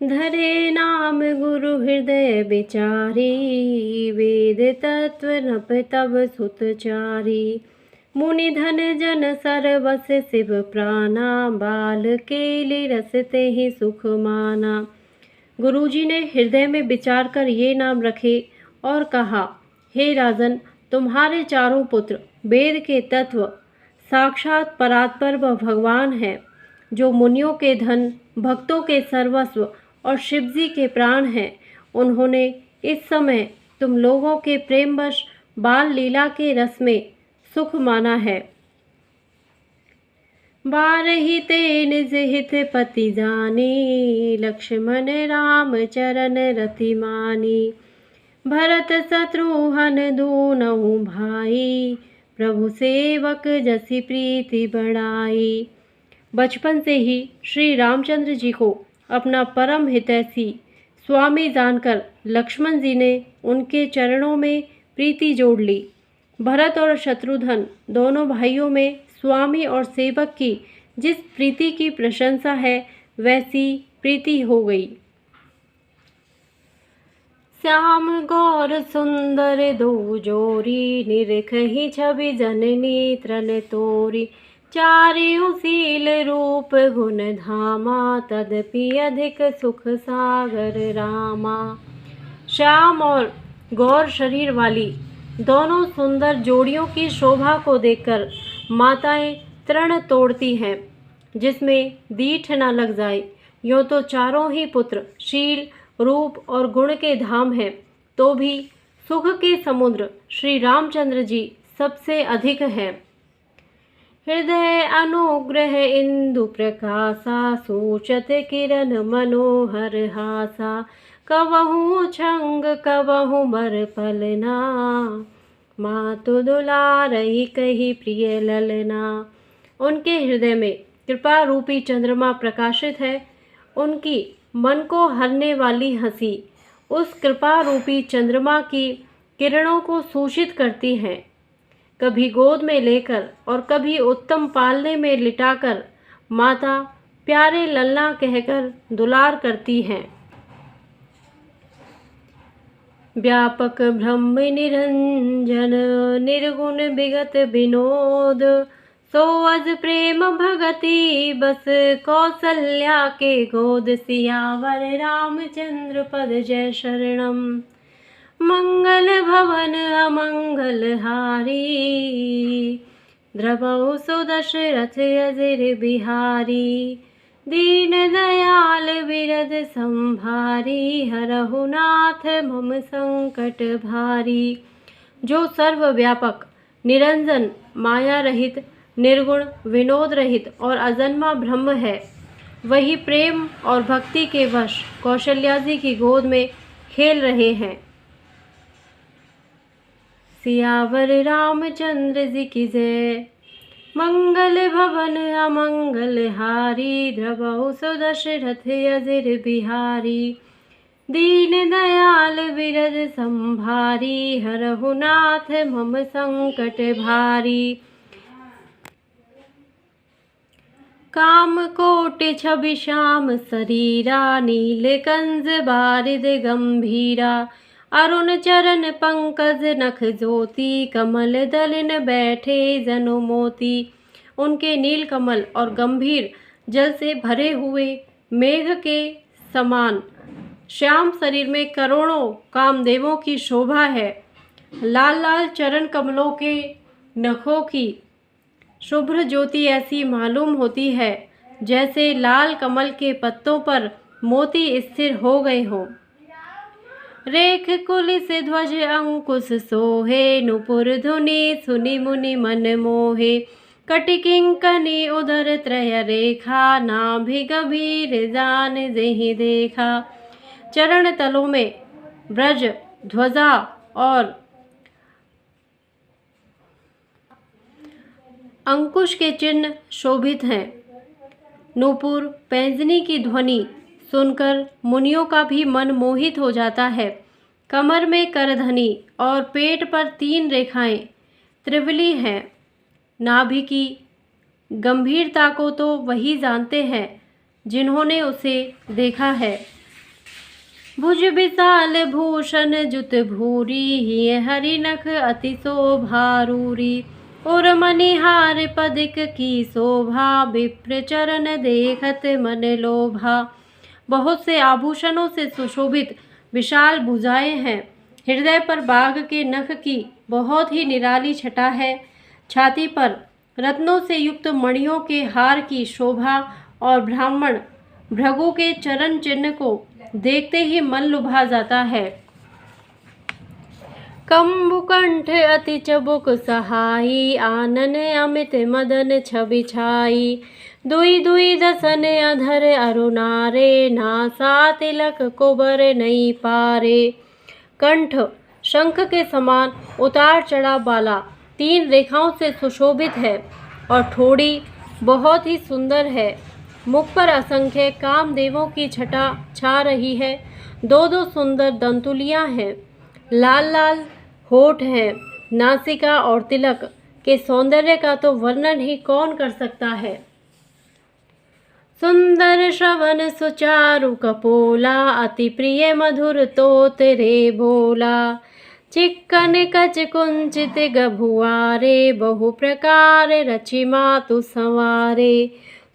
धरे नाम गुरु हृदय विचारी, वेद तत्व नप तब सुतचारी। मुनि धन जन सरवस शिव प्राणा, बाल केली रसते ही सुख माना। गुरुजी ने हृदय में विचार कर ये नाम रखे और कहा, हे राजन, तुम्हारे चारों पुत्र वेद के तत्व, साक्षात परात्पर व भगवान हैं, जो मुनियों के धन, भक्तों के सर्वस्व और शिवजी के प्राण हैं। उन्होंने इस समय तुम लोगों के प्रेमवश बाल लीला के रस में सुख माना है। बारही ते निज हित पति जानी, लक्ष्मण राम चरण रति मानी। भरत शत्रुघ्न दूनहु भाई, प्रभु सेवक जसी प्रीति बढ़ाई। बचपन से ही श्री रामचंद्र जी को अपना परम हितैषी स्वामी जानकर लक्ष्मण जी ने उनके चरणों में प्रीति जोड़ ली। भरत और शत्रुघ्न दोनों भाइयों में स्वामी और सेवक की जिस प्रीति की प्रशंसा है, वैसी प्रीति हो गई। श्याम गौर सुंदर दो जोरी, निरखहि छवि जननी तृण तोरी। चारियों शील रूप गुण धामा, तदपि अधिक सुख सागर रामा। श्याम और गौर शरीर वाली दोनों सुंदर जोड़ियों की शोभा को देखकर माताएं तृण तोड़ती हैं, जिसमें दीठ न लग जाए। यूँ तो चारों ही पुत्र शील, रूप और गुण के धाम हैं, तो भी सुख के समुद्र श्री रामचंद्र जी सबसे अधिक हैं। हृदय अनुग्रह इंदु प्रकाशा, सोचत किरण मनोहर हासा। कवहु छंग कवहु बर पलना, मातु दुलारहि कही प्रिय ललना। उनके हृदय में कृपा रूपी चंद्रमा प्रकाशित है। उनकी मन को हरने वाली हंसी उस कृपा रूपी चंद्रमा की किरणों को सूषित करती है। कभी गोद में लेकर और कभी उत्तम पालने में लिटाकर माता प्यारे लल्ला कहकर दुलार करती हैं। व्यापक ब्रह्म निरंजन, निर्गुण विगत विनोद। सो अज प्रेम भगति, बस कौसल्या के गोद। सियावर रामचंद्र पद जय शरणम। मंगल भवन अमंगल हारी, द्रवहु सुदशरथ अजिर बिहारी। दीन दयाल विरद संभारी, हरहु नाथ मम संकट भारी। जो सर्वव्यापक, निरंजन, माया रहित, निर्गुण, विनोद रहित और अजन्मा ब्रह्म है, वही प्रेम और भक्ति के वश कौशल्या जी की गोद में खेल रहे हैं। सियावर रामचंद्र जी की जय। मंगल भवन अमंगल हारी, द्रवहु सुदशरथ अजिर बिहारी। दीन दयाल विरद संभारी, हरहु नाथ मम संकट भारी। काम कोटि छवि श्याम शरीरा, नील कंज बारिद गंभीरा। अरुण चरण पंकज नख ज्योति, कमल दलिन बैठे जनु मोती। उनके नील कमल और गंभीर जल से भरे हुए मेघ के समान श्याम शरीर में करोड़ों कामदेवों की शोभा है। लाल लाल चरण कमलों के नखों की शुभ्र ज्योति ऐसी मालूम होती है, जैसे लाल कमल के पत्तों पर मोती स्थिर हो गए हों। रेख कुलिस ध्वज अंकुश सोहे, नुपुर धुनि सुनि मुनि मन मोहे। कटिकिंकनी उदर त्रय रेखा, नाभि गंभीर जान जेहि देखा। चरण तलों में ब्रज ध्वजा और अंकुश के चिन्ह शोभित हैं। नूपुर पैंजनी की ध्वनि सुनकर मुनियों का भी मन मोहित हो जाता है। कमर में करधनी और पेट पर 3 रेखाएं त्रिवली हैं। नाभि की गंभीरता को तो वही जानते हैं जिन्होंने उसे देखा है। भुज विशाल भूषण जुत भूरी, हिय हरि नख अति शोभारूरी। और मणिहार पदिक की शोभा, विप्र चरण देखत मन लोभा। बहुत से आभूषणों से सुशोभित विशाल भुजाएं हैं। हृदय पर बाघ के नख की बहुत ही निराली छटा है। छाती पर रत्नों से युक्त मणियों के हार की शोभा और ब्राह्मण भृगु के चरण चिन्ह को देखते ही मन लुभा जाता है। कंबुकंठ अति चबुक सहाई, आनन अमित मदन छवि छाई। दुई दुई दसन अधर अरुणारे, नासा तिलक कुबर नहीं पारे। कंठ शंख के समान उतार चढ़ाव वाला 3 रेखाओं से सुशोभित है और ठोड़ी बहुत ही सुंदर है। मुख पर असंख्य कामदेवों की छटा छा रही है। 2-2 सुंदर दंतुलियां हैं। लाल लाल होठ हैं। नासिका और तिलक के सौंदर्य का तो वर्णन ही कौन कर सकता है। सुंदर श्रवण सुचारु कपोला, अति प्रिय मधुर तो तेरे बोला। चिक्कन कच कुंचित गभुआरे, बहु प्रकार रचि मातु संवारे।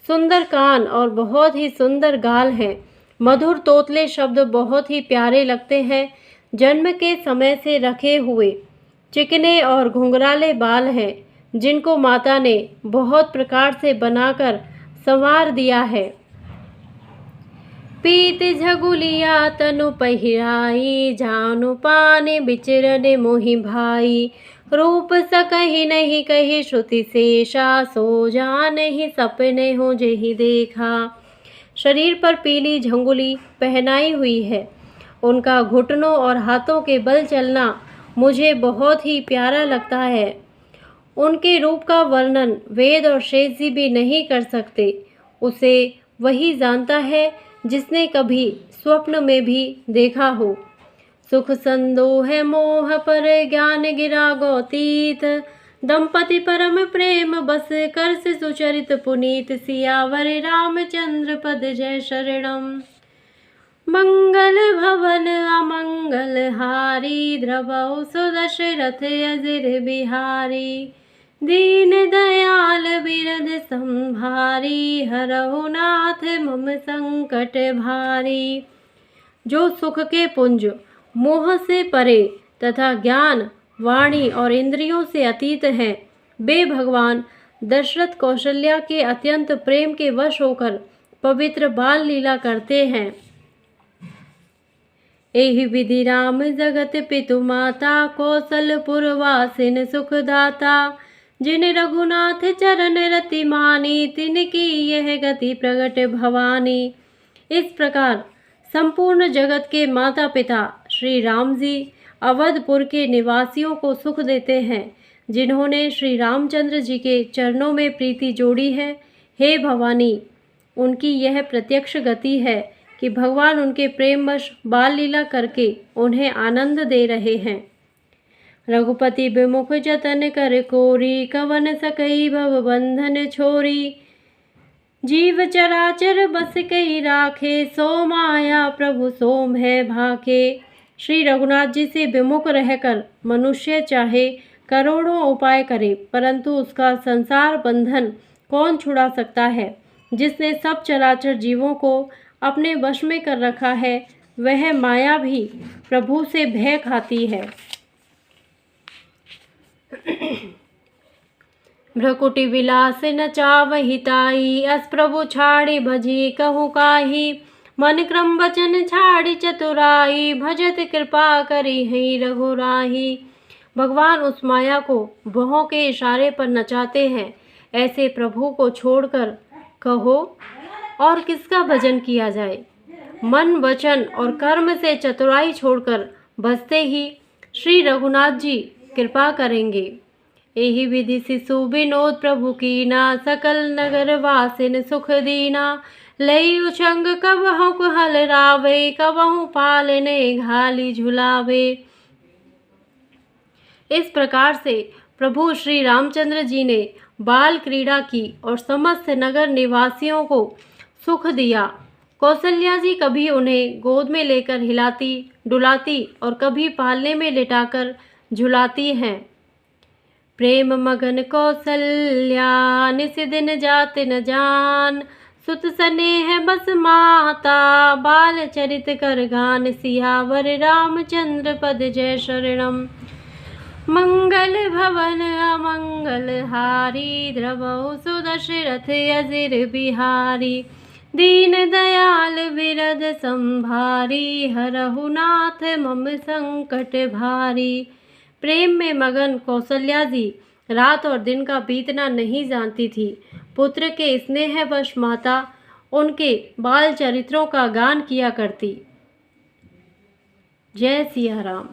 सुंदर कान और बहुत ही सुंदर गाल हैं। मधुर तोतले शब्द बहुत ही प्यारे लगते हैं। जन्म के समय से रखे हुए चिकने और घुंघराले बाल हैं, जिनको माता ने बहुत प्रकार से बनाकर संवार दिया है। पीत झगुलिया तनु पहिराई, जानु पाने बिचरने मोहि भाई। रूप सकहि नहीं कही श्रुति शेषा, सो जान ही सपने हो जेहि देखा। शरीर पर पीली झंगुली पहनाई हुई है। उनका घुटनों और हाथों के बल चलना मुझे बहुत ही प्यारा लगता है। उनके रूप का वर्णन वेद और शेष जी भी नहीं कर सकते। उसे वही जानता है जिसने कभी स्वप्न में भी देखा हो। सुख संदोह मोह पर ज्ञान गिरा गौतीत, दंपति परम प्रेम बस कर से सुचरित पुनीत। सियावर रामचंद्र पद जय शरणम। मंगल भवन अमंगल हारी, द्रवौ सुदशरथ अजिर बिहारी। दीन दयाल बिरध संभारी, हरहु नाथ मम संकट भारी। जो सुख के पुंज मोह से परे तथा ज्ञान वाणी और इंद्रियों से अतीत हैं, वे भगवान दशरथ कौशल्या के अत्यंत प्रेम के वश होकर पवित्र बाल लीला करते हैं। एहि विधि राम जगत पितु माता, कौशलपुर वासिन सुखदाता। जिन रघुनाथ चरण रति मानी, तिनकी यह गति प्रगट भवानी। इस प्रकार संपूर्ण जगत के माता पिता श्री राम जी अवधपुर के निवासियों को सुख देते हैं, जिन्होंने श्री रामचंद्र जी के चरणों में प्रीति जोड़ी है। हे भवानी, उनकी यह प्रत्यक्ष गति है कि भगवान उनके प्रेमवश बाल लीला करके उन्हें आनंद दे रहे हैं। रघुपति विमुख जतन कर कोरी, कवन सकई भव बंधन छोरी। जीव चराचर बस कई राखे, सो माया प्रभु सोम है भाखे। श्री रघुनाथ जी से विमुख रहकर मनुष्य चाहे करोड़ों उपाय करे, परंतु उसका संसार बंधन कौन छुड़ा सकता है। जिसने सब चराचर जीवों को अपने वश में कर रखा है, वह माया भी प्रभु से भय खाती है। भ्रकुटि विलास न चावहि ताई, अस प्रभु छाड़ी भजी कहु काही। मन क्रम वचन छाड़ी चतुराई, भजत कृपा करी है रघुराही। भगवान उस माया को भौहों के इशारे पर नचाते हैं। ऐसे प्रभु को छोड़कर कहो और किसका भजन किया जाए। मन वचन और कर्म से चतुराई छोड़कर बसते ही श्री रघुनाथ जी कृपा करेंगे। यही विधि शिशु विनोद प्रभु कीना, सकल नगर वासिन सुख दीना। लई उछंग कबहु कुहल रावे, कबहु पालने घाली झुलावे। इस प्रकार से प्रभु श्री रामचंद्र जी ने बाल क्रीड़ा की और समस्त नगर निवासियों को सुख दिया। कौशल्या जी कभी उन्हें गोद में लेकर हिलाती डुलाती और कभी पालने में लिटाकर झुलाती हैं। प्रेम मगन कौशल्या निस दिन जात न जान, सुत स्नेह बस माता बाल चरित कर गान, सियावर रामचंद्र पद जय शरणम। मंगल भवन अमंगल हारी, द्रवहु सुदशरथ अजिर बिहारी, दीन दयाल विरद संभारी, हरहु नाथ मम संकट भारी। प्रेम में मगन कौशल्या जी रात और दिन का बीतना नहीं जानती थी। पुत्र के स्नेहवश माता उनके बाल चरित्रों का गान किया करती। जय सिया राम।